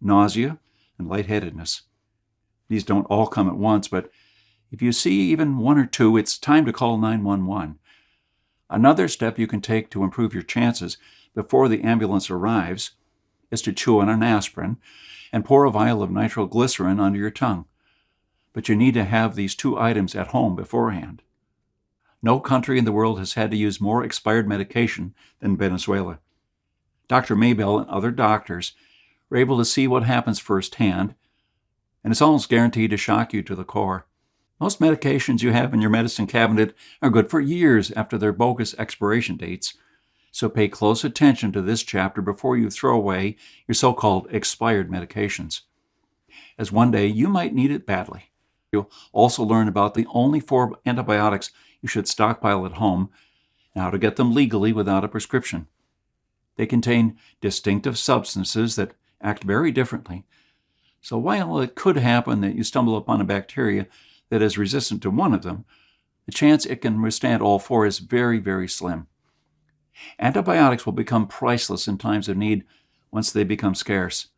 nausea, and lightheadedness. These don't all come at once, but if you see even one or two, it's time to call 911. Another step you can take to improve your chances before the ambulance arrives is to chew on an aspirin and pour a vial of nitroglycerin under your tongue. But you need to have these two items at home beforehand. No country in the world has had to use more expired medication than Venezuela. Dr. Maybell and other doctors were able to see what happens firsthand, and it's almost guaranteed to shock you to the core. Most medications you have in your medicine cabinet are good for years after their bogus expiration dates, so pay close attention to this chapter before you throw away your so-called expired medications, as one day you might need it badly. You'll also learn about the only 4 antibiotics you should stockpile at home and how to get them legally without a prescription. They contain distinctive substances that act very differently, so while it could happen that you stumble upon a bacteria that is resistant to one of them, the chance it can withstand all 4 is very, very slim. Antibiotics will become priceless in times of need once they become scarce.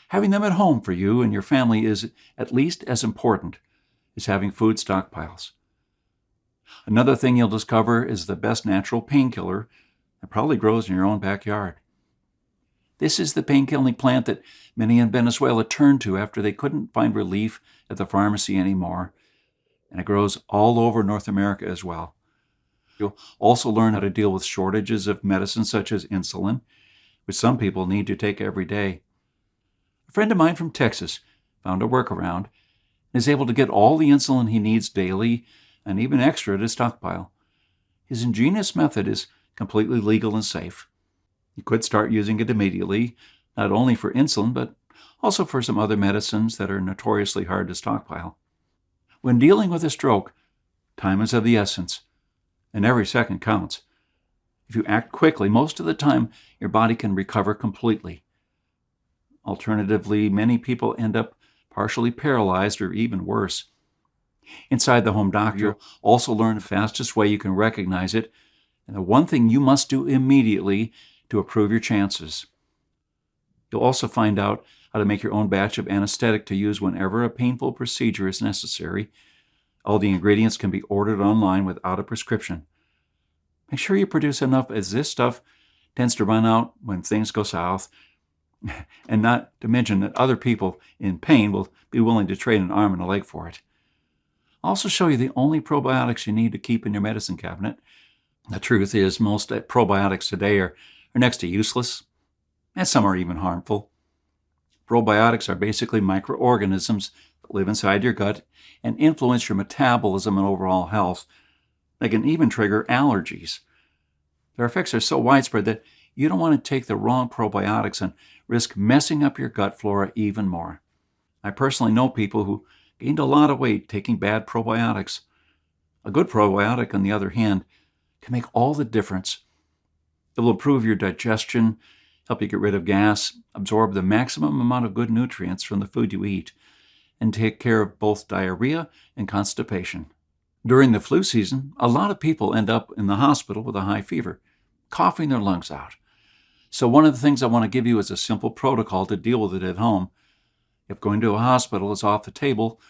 Having them at home for you and your family is at least as important as having food stockpiles. Another thing you'll discover is the best natural painkiller that probably grows in your own backyard. This is the pain-killing plant that many in Venezuela turned to after they couldn't find relief at the pharmacy anymore, and it grows all over North America as well. You'll also learn how to deal with shortages of medicines such as insulin, which some people need to take every day. A friend of mine from Texas found a workaround and is able to get all the insulin he needs daily and even extra to stockpile. His ingenious method is completely legal and safe. You could start using it immediately, not only for insulin, but also for some other medicines that are notoriously hard to stockpile. When dealing with a stroke, time is of the essence, and every second counts. If you act quickly, most of the time your body can recover completely. Alternatively, many people end up partially paralyzed or even worse. Inside the home doctor, you'll also learn the fastest way you can recognize it, and the one thing you must do immediately to improve your chances. You'll also find out how to make your own batch of anesthetic to use whenever a painful procedure is necessary. All the ingredients can be ordered online without a prescription. Make sure you produce enough, as this stuff tends to run out when things go south, and not to mention that other people in pain will be willing to trade an arm and a leg for it. I'll also show you the only probiotics you need to keep in your medicine cabinet. The truth is, most probiotics today are next to useless, and some are even harmful. Probiotics are basically microorganisms that live inside your gut and influence your metabolism and overall health. They can even trigger allergies. Their effects are so widespread that you don't want to take the wrong probiotics and risk messing up your gut flora even more. I personally know people who gained a lot of weight taking bad probiotics. A good probiotic, on the other hand, can make all the difference. It will improve your digestion, help you get rid of gas, absorb the maximum amount of good nutrients from the food you eat, and take care of both diarrhea and constipation. During the flu season, a lot of people end up in the hospital with a high fever, coughing their lungs out. So one of the things I want to give you is a simple protocol to deal with it at home. If going to a hospital is off the table,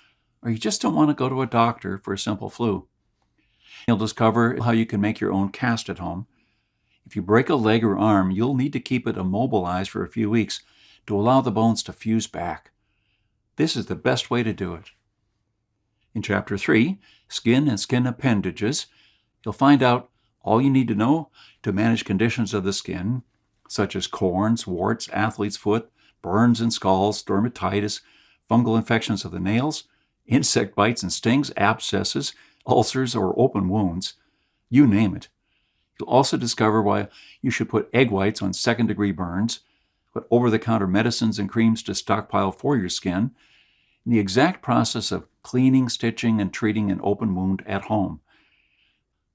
or you just don't want to go to a doctor for a simple flu, you'll discover how you can make your own cast at home. If you break a leg or arm, you'll need to keep it immobilized for a few weeks to allow the bones to fuse back. This is the best way to do it. In Chapter 3, Skin and Skin Appendages, you'll find out all you need to know to manage conditions of the skin, such as corns, warts, athlete's foot, burns and scalds, dermatitis, fungal infections of the nails, insect bites and stings, abscesses, ulcers, or open wounds. You name it. You'll also discover why you should put egg whites on second-degree burns, what over-the-counter medicines and creams to stockpile for your skin, and the exact process of cleaning, stitching, and treating an open wound at home.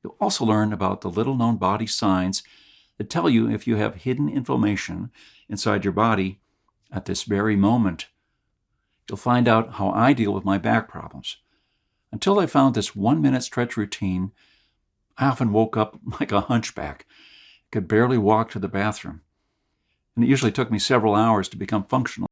You'll also learn about the little-known body signs that tell you if you have hidden inflammation inside your body at this very moment. You'll find out how I deal with my back problems. Until I found this 1-minute stretch routine, I often woke up like a hunchback, could barely walk to the bathroom, and it usually took me several hours to become functional.